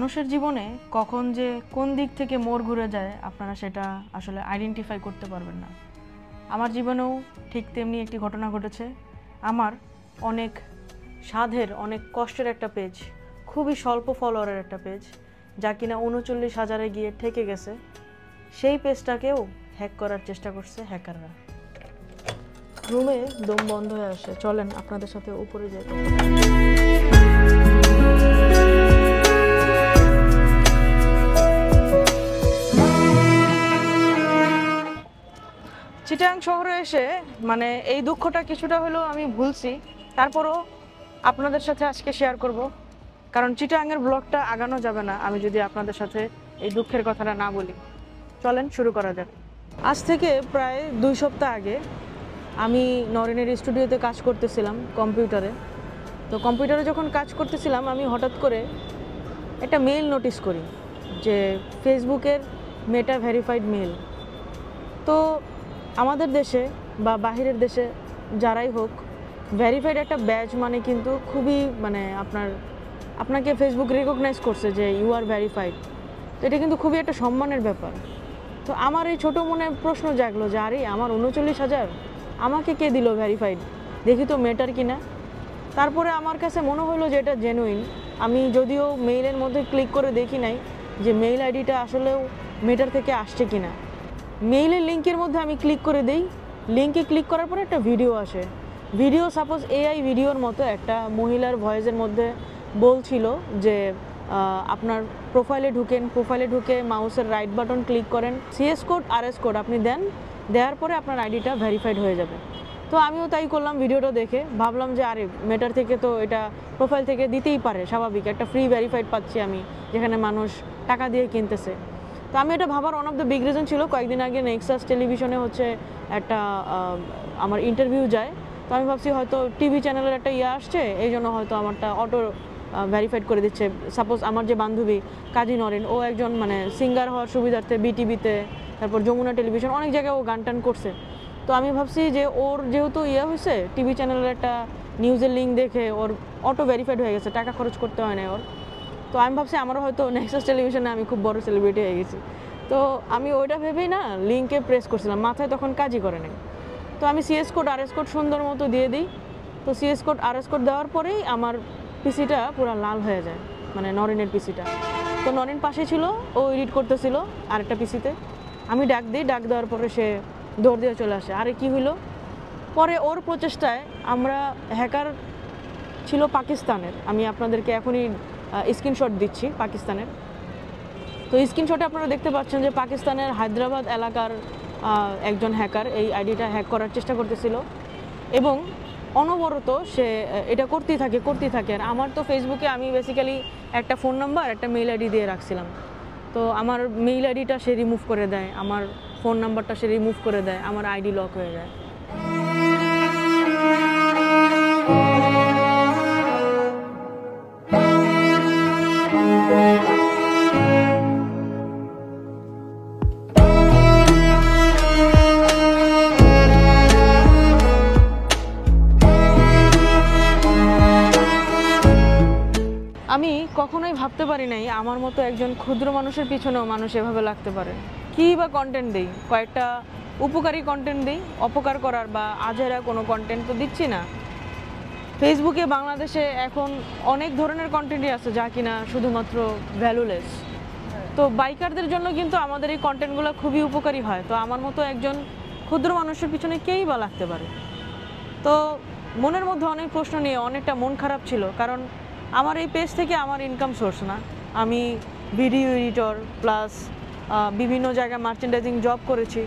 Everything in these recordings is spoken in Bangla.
মানুষের জীবনে কখন যে কোন দিক থেকে মোড় ঘুরে যায় আপনারা সেটা আসলে আইডেন্টিফাই করতে পারবেন না। আমার জীবনেও ঠিক তেমনি একটি ঘটনা ঘটেছে। আমার অনেক সাধের অনেক কষ্টের একটা পেজ, খুবই স্বল্প ফলোয়ারের একটা পেজ, যা কিনা ৩৯,০০০-এ গিয়ে ঠেকে গেছে। সেই পেজটাকেও হ্যাক করার চেষ্টা করছে হ্যাকাররা। রুমে দম বন্ধ হয়ে আসে, চলেন আপনাদের সাথে উপরে যাই। চিটাগাং শহরে এসে মানে এই দুঃখটা কিছুটা হলেও আমি ভুলছি, তারপরও আপনাদের সাথে আজকে শেয়ার করব, কারণ চিটাগাংয়ের ব্লগটা আগানো যাবে না আমি যদি আপনাদের সাথে এই দুঃখের কথাটা না বলি। চলেন শুরু করা যাক। আজ থেকে প্রায় 2 সপ্তাহ আগে আমি নরিনের স্টুডিওতে কাজ করতেছিলাম কম্পিউটারে। তো কম্পিউটারে যখন কাজ করতেছিলাম আমি হঠাৎ করে একটা মেইল নোটিস করি যে ফেসবুকের মেটা ভেরিফাইড মেইল। তো আমাদের দেশে বা বাহিরের দেশে যারাই হোক, ভেরিফাইড একটা ব্যাজ মানে কিন্তু খুবই মানে আপনাকে ফেসবুক রেকগনাইজ করছে যে ইউ আর ভেরিফাইড। তো এটা কিন্তু খুবই একটা সম্মানের ব্যাপার। তো আমার এই ছোটো মনে প্রশ্ন জাগলো যে আরে আমার ৩৯,০০০ আমাকে কে দিল ভেরিফাইড, দেখি তো মেটার কিনা। তারপরে আমার কাছে মনে হলো যে এটা জেনুইন। আমি যদিও মেইলের মধ্যে ক্লিক করে দেখি নাই যে মেইল আইডিটা আসলেও মেটার থেকে আসছে কিনা। মেইলের লিঙ্কের মধ্যে আমি ক্লিক করে দেই, লিঙ্কে ক্লিক করার পরে একটা ভিডিও আসে। ভিডিও সাপোজ এআই ভিডিওর মতো একটা মহিলার ভয়েসের মধ্যে বলছিল যে আপনার প্রোফাইলে ঢুকেন, প্রোফাইলে ঢুকে মাউসের রাইট বাটন ক্লিক করেন, সিএস কোড আরএস কোড আপনি দেন, দেওয়ার পরে আপনার আইডিটা ভেরিফাইড হয়ে যাবে। তো আমিও তাই করলাম। ভিডিওটা দেখে ভাবলাম যে আরে মেটার থেকে তো এটা প্রোফাইল থেকে দিতেই পারে, স্বাভাবিক, একটা ফ্রি ভেরিফাইড পাচ্ছি আমি যেখানে মানুষ টাকা দিয়ে কিনতেছে। তো আমি এটা ভাবার one of the big reason ছিল, কয়েকদিন আগে নেক্সাস টেলিভিশনে হচ্ছে একটা আমার ইন্টারভিউ যায়। তো আমি ভাবছি হয়তো টিভি চ্যানেলের একটা আসছে, এই জন্য হয়তো আমারটা অটো ভেরিফাইড করে দিচ্ছে। সাপোজ আমার যে বান্ধবী কাজী নরেন, ও একজন মানে সিঙ্গার হওয়ার সুবিধার্থে বিটিভিতে, তারপর যমুনা টেলিভিশন, অনেক জায়গায় ও গান টান করছে। তো আমি ভাবছি যে ওর যেহেতু হয়েছে টিভি চ্যানেলের একটা নিউজের লিঙ্ক দেখে ওর অটো ভেরিফাইড হয়ে গেছে, টাকা খরচ করতে হয় না ওর। তো আমি ভাবছি আমারও হয়তো নেক্সাস টেলিভিশনে আমি খুব বড় সেলিব্রিটি হয়ে গেছি। তো আমি ওইটা ভেবেই না লিঙ্কে প্রেস করছিলাম, মাথায় তখন কাজই করে নাই। তো আমি সিএস কোড আরএস কোড সুন্দর মতো দিয়ে দিই। তো সিএস কোড আরএস কোড দেওয়ার পরেই আমার পিসিটা পুরো লাল হয়ে যায়, মানে নরিনের পিসিটা। তো নরিন পাশে ছিল, ও এডিট করতেছিল আরেকটা পিসিতে। আমি ডাক দিই, ডাক দেওয়ার পরে সে দৌড় দিয়ে চলে আসে। আরে কি হইলো? পরে ওর প্রচেষ্টায় আমরা, হ্যাকার ছিল পাকিস্তানের, আমি আপনাদেরকে এখনই স্ক্রিনশট দিচ্ছি পাকিস্তানের। তো স্ক্রিনশটে আপনারা দেখতে পাচ্ছেন যে পাকিস্তানের হায়দ্রাবাদ এলাকার একজন হ্যাকার এই আইডিটা হ্যাক করার চেষ্টা করতেছিল এবং অনবরত সে এটা করতেই থাকে। আর আমার তো ফেসবুকে আমি বেসিক্যালি একটা ফোন নাম্বার একটা মেইল আইডি দিয়ে রাখছিলাম। তো আমার মেইল আইডিটা সে রিমুভ করে দেয়, আমার ফোন নাম্বারটা সে রিমুভ করে দেয়, আমার আইডি লক হয়ে যায়। আমি কখনোই ভাবতে পারি নাই আমার মতো একজন ক্ষুদ্র মানুষের পিছনেও মানুষ এভাবে লাগতে পারে। কী বা কন্টেন্ট দিই, কয়েকটা উপকারী কন্টেন্ট দিই, অপকার করার বা আজেরা কোনো কন্টেন্ট তো দিচ্ছি না। ফেসবুকে বাংলাদেশে এখন অনেক ধরনের কন্টেন্টই আছে যা কিনা শুধুমাত্র ভ্যালুলেস। তো বাইকারদের জন্য কিন্তু আমাদের এই কন্টেন্টগুলো খুবই উপকারী হয়। তো আমার মতো একজন ক্ষুদ্র মানুষের পিছনে কেই বা লাগতে পারে। তো মনের মধ্যে অনেক প্রশ্ন নিয়ে অনেকটা মন খারাপ ছিল, কারণ আমার এই পেজ থেকে আমার ইনকাম সোর্স না। আমি ভিডিও এডিটর প্লাস বিভিন্ন জায়গায় মার্চেন্ডাইজিং জব করেছি।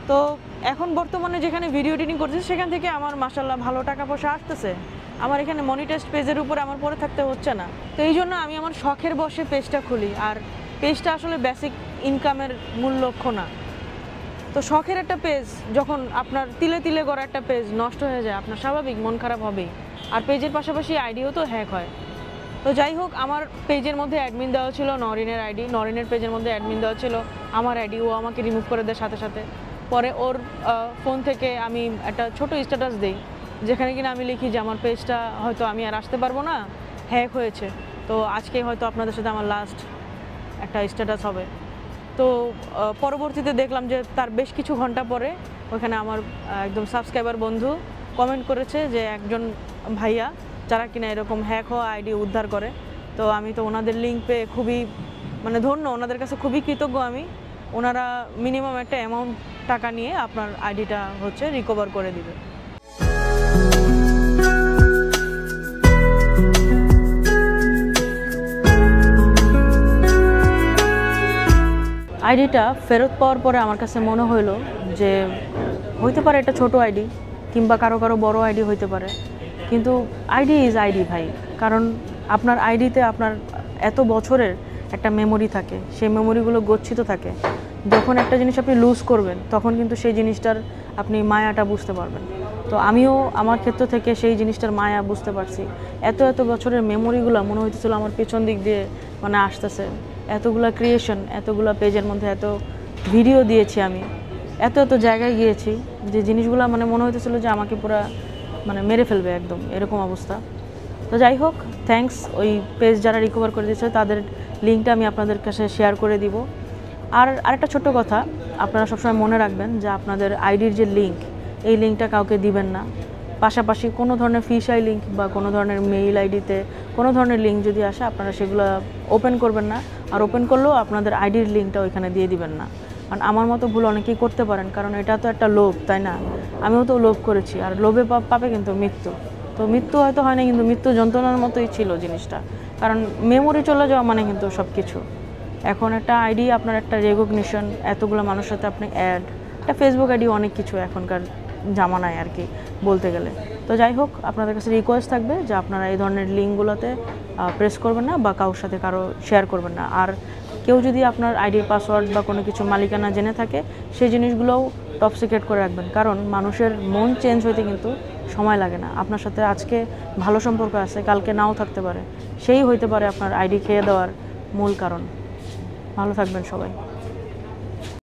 তো এখন বর্তমানে যেখানে ভিডিও এডিটিং করছি সেখান থেকে আমার মাশাআল্লাহ ভালো টাকা পয়সা আসতেছে। আমার এখানে মনিটাইজড পেজের উপরে আমার পড়ে থাকতে হচ্ছে না। তো এই জন্য আমি আমার শখের বশে পেজটা খুলি, আর পেজটা আসলে বেসিক ইনকামের মূল লক্ষ্য না। তো শখের একটা পেজ যখন আপনার তিলে তিলে গড়া একটা পেজ নষ্ট হয়ে যায়, আপনার স্বাভাবিক মন খারাপ হবেই। আর পেজের পাশাপাশি আইডিও তো হ্যাক হয়। তো যাই হোক, আমার পেজের মধ্যে অ্যাডমিন দেওয়া ছিল নরিনের আইডি, নরিনের পেজের মধ্যে অ্যাডমিন দেওয়া ছিল আমার আইডি, ও আমাকে রিমুভ করে দেয় সাথে সাথে। পরে ওর ফোন থেকে আমি একটা ছোট স্ট্যাটাস দিই যেখানে কিনা আমি লিখি যে আমার পেজটা হয়তো আমি আর আসতে পারবো না, হ্যাক হয়েছে। তো আজকে হয়তো আপনাদের সাথে আমার লাস্ট একটা স্ট্যাটাস হবে। তো পরবর্তীতে দেখলাম যে তার বেশ কিছু ঘন্টা পরে ওখানে আমার একদম সাবস্ক্রাইবার বন্ধু কমেন্ট করেছে যে একজন ভাইয়া যারা কিনা এরকম হ্যাক হওয়া আইডি উদ্ধার করে। তো আমি তো ওনাদের লিঙ্ক পেয়ে খুবই মানে ধন্য, ওনাদের কাছে খুবই কৃতজ্ঞ আমি। ওনারা মিনিমাম একটা অ্যামাউন্ট টাকা নিয়ে আপনার আইডিটা হচ্ছে রিকভার করে দিবে। আইডিটা ফেরত পাওয়ার পরে আমার কাছে মনে হলো যে হইতে পারে এটা ছোট আইডি কিংবা কারো কারো বড় আইডি হইতে পারে, কিন্তু আইডি ইজ আইডি ভাই। কারণ আপনার আইডিতে আপনার এত বছরের একটা মেমোরি থাকে, সেই মেমোরিগুলো গচ্ছিত থাকে। যখন একটা জিনিস আপনি লুজ করবেন তখন কিন্তু সেই জিনিসটার আপনি মায়াটা বুঝতে পারবেন। তো আমিও আমার ক্ষেত্র থেকে সেই জিনিসটার মায়া বুঝতে পারছি। এত এত বছরের মেমোরিগুলো মনে হইতেছিল আমার পেছন দিক দিয়ে মানে আসতেছে। এতগুলা ক্রিয়েশন, এতগুলা পেজের মধ্যে এত ভিডিও দিয়েছি আমি, এত এত জায়গায় গিয়েছি যে জিনিসগুলো মানে মনে হইতেছিল যে আমাকে পুরো মানে মেরে ফেলবে একদম, এরকম অবস্থা। তো যাই হোক, থ্যাঙ্কস। ওই পেজ যারা রিকভার করে দিয়েছে তাদের লিঙ্কটা আমি আপনাদের কাছে শেয়ার করে দিব। আর আরেকটা ছোট্ট কথা, আপনারা সবসময় মনে রাখবেন যে আপনাদের আইডির যে লিঙ্ক, এই লিঙ্কটা কাউকে দিবেন না। পাশাপাশি কোনো ধরনের ফিশাই লিঙ্ক বা কোনো ধরনের মেইল আইডিতে কোনো ধরনের লিঙ্ক যদি আসে আপনারা সেগুলো ওপেন করবেন না। আর ওপেন করলেও আপনাদের আইডির লিঙ্কটা ওইখানে দিয়ে দিবেন না। কারণ আমার মতো ভুল অনেকেই করতে পারেন, কারণ এটা তো একটা লোভ, তাই না? আমিও তো লোভ করেছি, আর লোভে পাবে কিন্তু মৃত্যু। তো মৃত্যু হয়তো হয় না, কিন্তু মৃত্যু যন্ত্রণার মতোই ছিল জিনিসটা। কারণ মেমোরি চলে যাওয়া মানে কিন্তু সব কিছু। এখন একটা আইডি আপনার একটা রেকগনিশন, এতগুলো মানুষের সাথে আপনি অ্যাড, একটা ফেসবুক আইডি অনেক কিছু এখনকার জামানায় আর কি বলতে গেলে। তো যাই হোক, আপনাদের কাছে রিকোয়েস্ট থাকবে যে আপনারা এই ধরনের লিঙ্কগুলোতে প্রেস করবেন না বা কারোর সাথে কারো শেয়ার করবেন না। আর কেউ যদি আপনার আইডির পাসওয়ার্ড বা কোনো কিছু মালিকানা জেনে থাকে সেই জিনিসগুলোও টপ সিক্রেট করে রাখবেন। কারণ মানুষের মন চেঞ্জ হইতে কিন্তু সময় লাগে না। আপনার সাথে আজকে ভালো সম্পর্ক আছে, কালকে নাও থাকতে পারে। সেই হইতে পারে আপনার আইডি খেয়ে দেওয়ার মূল কারণ। ভালো থাকবেন সবাই।